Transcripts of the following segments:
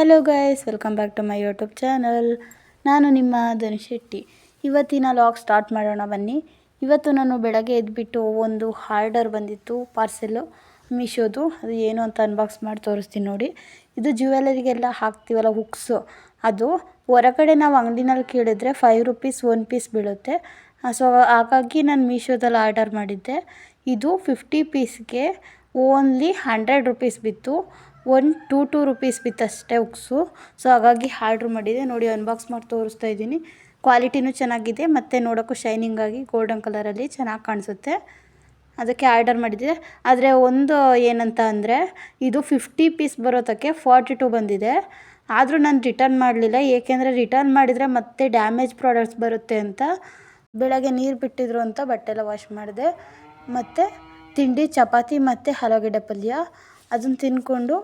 Hello guys, welcome back to my YouTube channel. ನಾನು ನಿಮ್ಮ ಧನುಷ್ ಶೆಟ್ಟಿ. ಇವತ್ತಿನ ಲಾಗ್ ಸ್ಟಾರ್ಟ್ ಮಾಡೋಣ ಬನ್ನಿ. ಇವತ್ತು ನಾನು ಬೆಳಗ್ಗೆ ಎದ್ದುಬಿಟ್ಟು ಒಂದು ಆರ್ಡರ್ ಬಂದಿತ್ತು ಪಾರ್ಸೆಲ್ಲು ಮೀಶೋದು. ಅದು ಏನು ಅಂತ ಅನ್ಬಾಕ್ಸ್ ಮಾಡಿ ತೋರಿಸ್ತೀನಿ ನೋಡಿ. ಇದು ಜ್ಯುವೆಲರಿಗೆಲ್ಲ ಹಾಕ್ತೀವಲ್ಲ ಹುಕ್ಸು, ಅದು ಹೊರಗಡೆ ನಾವು ಅಂಗಡಿನಲ್ಲಿ ಕೇಳಿದ್ರೆ 5 ರೂಪೀಸ್ 1 ಪೀಸ್ ಬೀಳುತ್ತೆ. ಸೊ ಹಾಗಾಗಿ ನಾನು ಮೀಶೋದಲ್ಲಿ ಆರ್ಡರ್ ಮಾಡಿದ್ದೆ. ಇದು 50 ಪೀಸ್ಗೆ ಓನ್ಲಿ 100 ರೂಪೀಸ್ ಬಿತ್ತು. 2 ರೂಪೀಸ್ ಬಿತ್ತು ಅಷ್ಟೇ ಹುಕ್ಸು. ಸೊ ಹಾಗಾಗಿ ಆರ್ಡ್ರ್ ಮಾಡಿದೆ ನೋಡಿ. ಅನ್ಬಾಕ್ಸ್ ಮಾಡಿ ತೋರಿಸ್ತಾ ಇದ್ದೀನಿ. ಕ್ವಾಲಿಟಿನೂ ಚೆನ್ನಾಗಿದೆ ಮತ್ತು ನೋಡೋಕ್ಕೂ ಶೈನಿಂಗ್ ಆಗಿ ಗೋಲ್ಡನ್ ಕಲರಲ್ಲಿ ಚೆನ್ನಾಗಿ ಕಾಣಿಸುತ್ತೆ. ಅದಕ್ಕೆ ಆರ್ಡರ್ ಮಾಡಿದ್ದೆ. ಆದರೆ ಒಂದು ಏನಂತ ಅಂದರೆ ಇದು 50 ಪೀಸ್ ಬರೋದಕ್ಕೆ 42 ಬಂದಿದೆ. ಆದರೂ ನಾನು ರಿಟರ್ನ್ ಮಾಡಲಿಲ್ಲ, ಏಕೆಂದರೆ ರಿಟರ್ನ್ ಮಾಡಿದರೆ ಮತ್ತೆ ಡ್ಯಾಮೇಜ್ ಪ್ರಾಡಕ್ಟ್ಸ್ ಬರುತ್ತೆ ಅಂತ. ಬೆಳಗ್ಗೆ ನೀರು ಬಿಟ್ಟಿದ್ರು ಅಂತ ಬಟ್ಟೆ ಎಲ್ಲ ವಾಶ್ ಮಾಡಿದೆ. ಮತ್ತು ತಿಂಡಿ ಚಪಾತಿ ಮತ್ತು ಆಲೂಗಡ್ಡೆ ಪಲ್ಯ ಅದನ್ನು ತಿಂದ್ಕೊಂಡು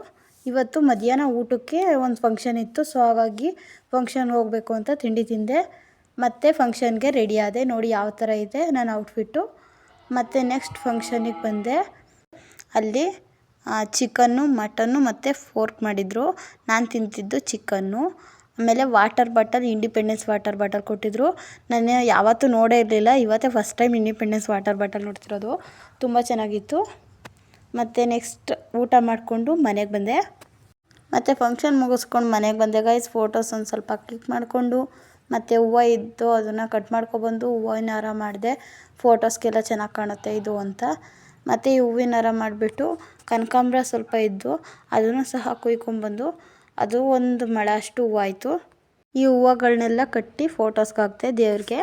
ಇವತ್ತು ಮಧ್ಯಾಹ್ನ ಊಟಕ್ಕೆ ಒಂದು ಫಂಕ್ಷನ್ ಇತ್ತು. ಸೊ ಹಾಗಾಗಿ ಫಂಕ್ಷನ್ಗೆ ಹೋಗಬೇಕು ಅಂತ ತಿಂಡಿ ತಿಂದೆ. ಮತ್ತು ಫಂಕ್ಷನ್ಗೆ ರೆಡಿ ಆದೆ. ನೋಡಿ ಯಾವ ಥರ ಇದೆ ನನ್ನ ಔಟ್ಫಿಟ್ಟು. ಮತ್ತು ನೆಕ್ಸ್ಟ್ ಫಂಕ್ಷನಿಗೆ ಬಂದೆ. ಅಲ್ಲಿ ಚಿಕನ್ನು ಮಟನ್ನು ಮತ್ತು ಫೋರ್ಕ್ ಮಾಡಿದರು. ನಾನು ತಿಂತಿದ್ದು ಚಿಕನ್ನು. ಆಮೇಲೆ water bottle, independence water bottle ಕೊಟ್ಟಿದ್ದರು. ನಾನು ಯಾವತ್ತೂ ನೋಡೇ ಇರಲಿಲ್ಲ, ಇವತ್ತೇ first time independence water bottle ನೋಡ್ತಿರೋದು. ತುಂಬ ಚೆನ್ನಾಗಿತ್ತು. ಮತ್ತು ನೆಕ್ಸ್ಟ್ ಊಟ ಮಾಡಿಕೊಂಡು ಮನೆಗೆ ಬಂದೆ. ಮತ್ತು ಫಂಕ್ಷನ್ ಮುಗಿಸ್ಕೊಂಡು ಮನೆಗೆ ಬಂದೆ ಗೈಸ್. ಫೋಟೋಸ್ ಒಂದು ಸ್ವಲ್ಪ ಕ್ಲಿಕ್ ಮಾಡಿಕೊಂಡು ಮತ್ತು ಹೂವು ಇದ್ದು ಅದನ್ನು ಕಟ್ ಮಾಡ್ಕೊಬಂದು ಹೂವಿನ ಹಾರ ಮಾಡಿದೆ. ಫೋಟೋಸ್ಗೆಲ್ಲ ಚೆನ್ನಾಗಿ ಕಾಣುತ್ತೆ ಇದು ಅಂತ. ಮತ್ತು ಈ ಹೂವಿನ ಹಾರ ಮಾಡಿಬಿಟ್ಟು ಕನಕಾಂಬರ ಸ್ವಲ್ಪ ಇದ್ದು ಅದನ್ನು ಸಹ ಕುಯ್ಕೊಂಬಂದು ಅದು ಒಂದು ಮೊಳ ಅಷ್ಟು ಹೂವು ಆಯಿತು. ಈ ಹೂವುಗಳನ್ನೆಲ್ಲ ಕಟ್ಟಿ ಫೋಟೋಸ್ಗೆ ಹಾಕ್ತೆ ದೇವ್ರಿಗೆ.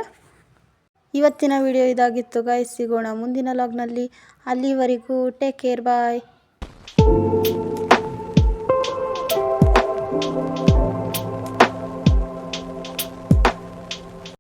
ಇವತ್ತಿನ ವಿಡಿಯೋ ಇದಾಗಿತ್ತು ಗೈಸ್. ಸಿಗೋಣ ಮುಂದಿನ ಲಾಗ್ನಲ್ಲಿ. ಅಲ್ಲಿವರೆಗೂ ಟೇಕ್ ಕೇರ್, ಬಾಯ್.